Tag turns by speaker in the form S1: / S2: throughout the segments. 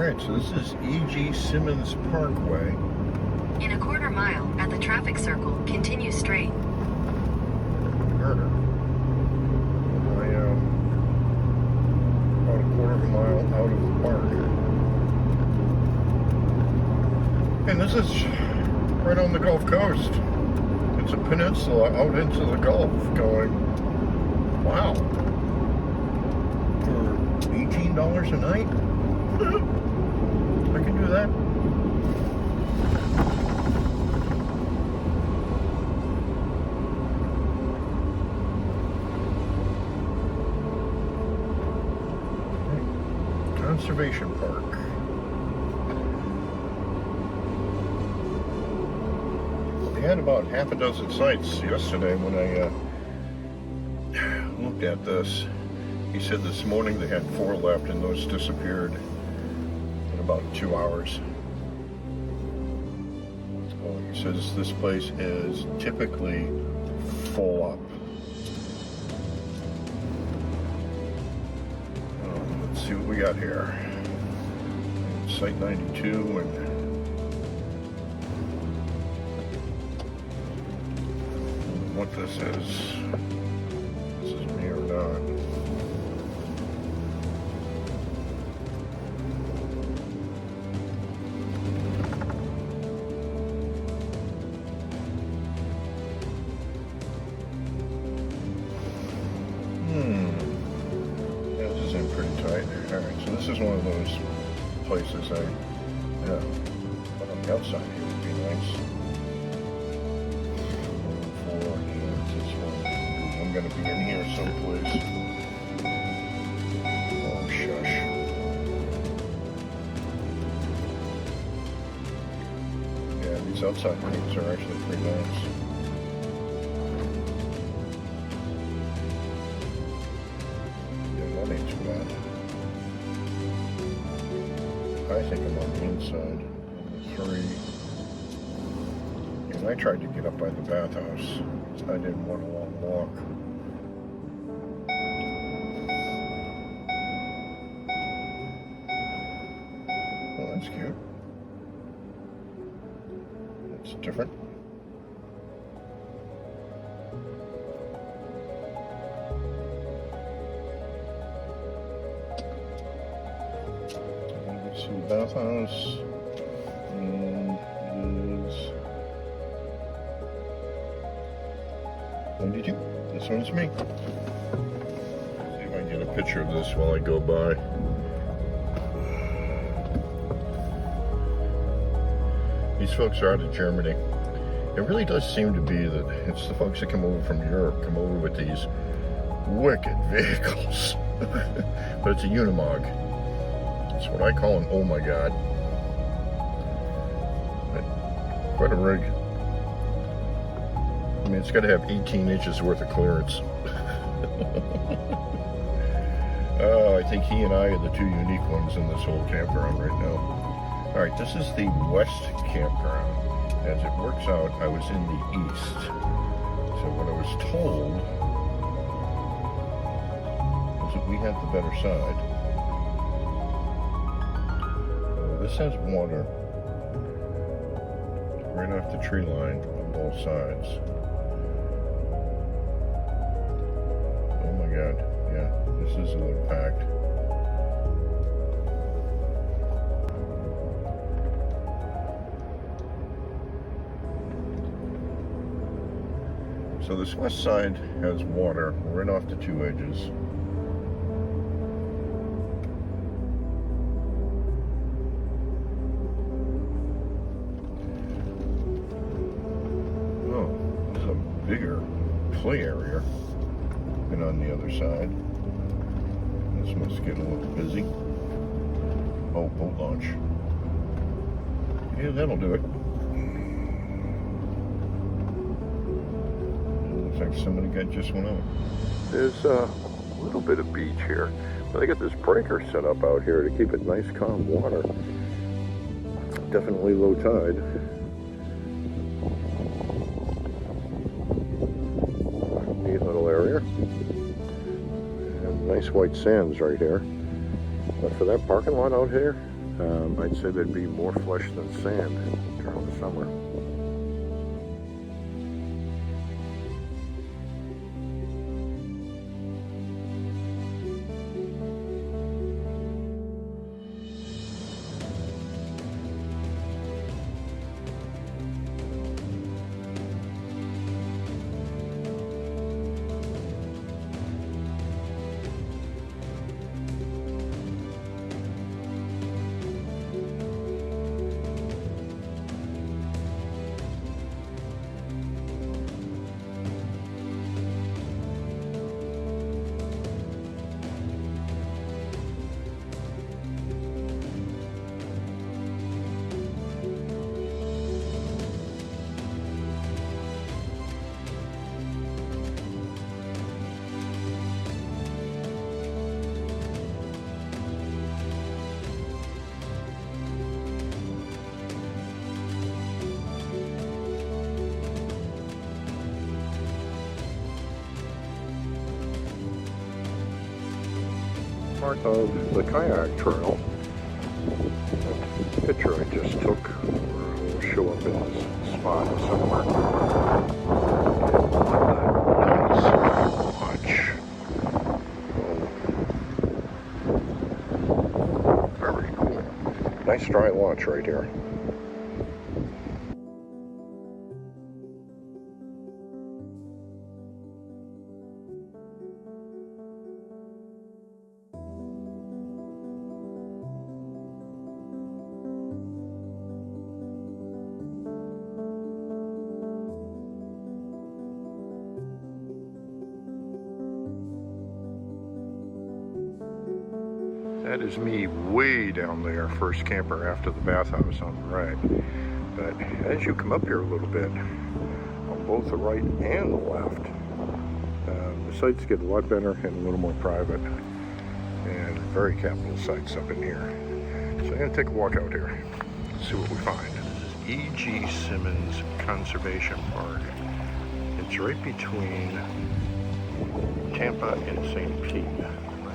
S1: Alright, so this is EG Simmons Parkway.
S2: In a quarter mile, at the traffic circle, continue straight.
S1: Murder. I am about a quarter of a mile out of the park. And this is right on the Gulf Coast. It's a peninsula out into the Gulf going, wow, for $18 a night? I can do that. Conservation Park. They had about half a dozen sites yesterday when I looked at this. He said this morning they had 4 left and those disappeared in about 2 hours. He says this place is typically full up. Let's see what we got here. Site 92 and what this is. This is me or not. Yeah, this is in pretty tight. Alright, so this is one of those places but on the outside here would be nice. I'm going to be in here someplace. Oh, shush. Yeah, these outside things are actually pretty nice. Yeah, that ain't too bad. I think I'm on the inside. Number 3. And I tried to get up by the bathhouse. I didn't want a long walk. Oh, that's cute. It's different. Let's see the bathhouse. And it is 92. This one's me. See if I can get a picture of this while I go by. These folks are out of Germany. It really does seem to be that it's the folks that come over from Europe come over with these wicked vehicles. But it's a Unimog. It's what I call an oh my god. But quite a rig. I mean, it's got to have 18 inches worth of clearance. Oh, I think he and I are the 2 unique ones in this whole campground right now. Alright, this is the West Campground. As it works out, I was in the East. So what I was told was that we had the better side. This has water right off the tree line on both sides. Oh my god, yeah, this is a little packed. So this west side has water right off the 2 edges. Oh, there's a bigger play area than on the other side. This must get a little busy. Oh, boat launch. Yeah, that'll do it. Like somebody got just one out. There's a little bit of beach here, but I got this breaker set up out here to keep it nice, calm water. Definitely low tide. Neat little area. And nice white sands right here. But for that parking lot out here, I'd say there'd be more flesh than sand during the summer. Part of the kayak trail. The picture I just took will show up in this spot somewhere. Nice launch. Oh. Very cool. Nice dry launch right here. That is me way down there, first camper after the bathhouse on the right. But as you come up here a little bit, on both the right and the left, the sights get a lot better and a little more private. And very capital sights up in here. So I'm going to take a walk out here, see what we find. This is EG Simmons Conservation Park. It's right between Tampa and St. Pete.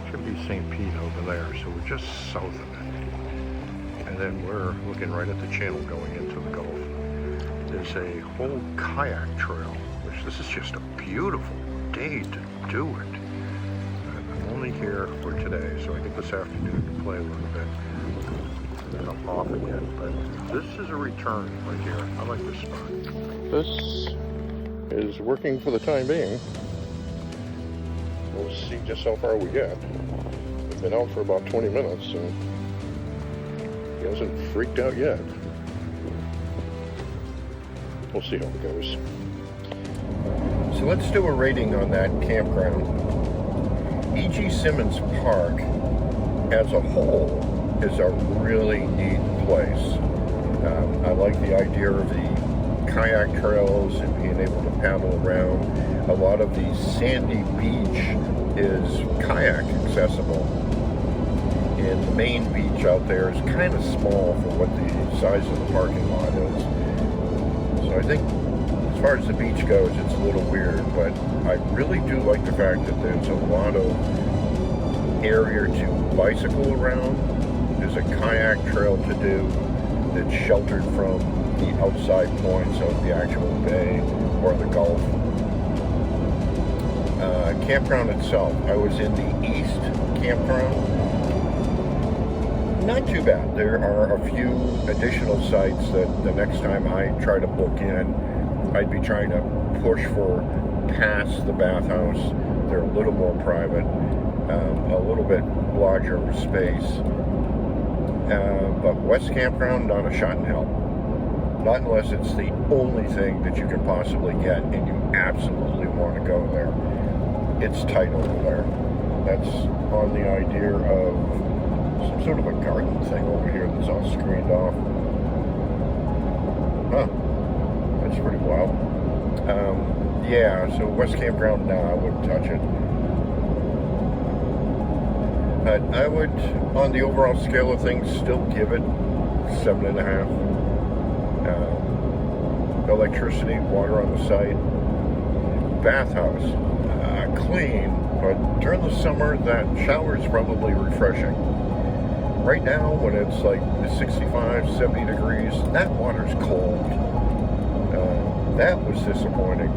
S1: Should be St. Pete over there, so we're just south of it. And then we're looking right at the channel going into the Gulf. There's a whole kayak trail, which this is just a beautiful day to do it. I'm only here for today, so I get this afternoon to play a little bit. And then I'm off again, but this is a return right here. I like this spot. This is working for the time being. We'll see just how far we get. We've been out for about 20 minutes and he hasn't freaked out yet. We'll see how it goes. So let's do a rating on that campground. EG Simmons Park as a whole is a really neat place. I like the idea of the kayak trails and being able to paddle around. A lot of the sandy beach is kayak accessible. And the main beach out there is kind of small for what the size of the parking lot is. So I think as far as the beach goes, it's a little weird, but I really do like the fact that there's a lot of area to bicycle around. There's a kayak trail to do that's sheltered from the outside points of the actual bay or the Gulf. Campground itself, I was in the East Campground. Not too bad. There are a few additional sites that the next time I try to book in, I'd be trying to push for past the bathhouse. They're a little more private, a little bit larger space. But West Campground, not a shot in hell. Not unless it's the only thing that you can possibly get and you absolutely want to go there. It's tight over there. That's on the idea of some sort of a garden thing over here that's all screened off. Huh. That's pretty wild. Yeah, so West Campground, no, I wouldn't touch it. But I would, on the overall scale of things, still give it 7.5. Electricity, water on the site. Bathhouse, clean, but during the summer that shower is probably refreshing. Right now, when it's like 65, 70 degrees, that water's cold. That was disappointing.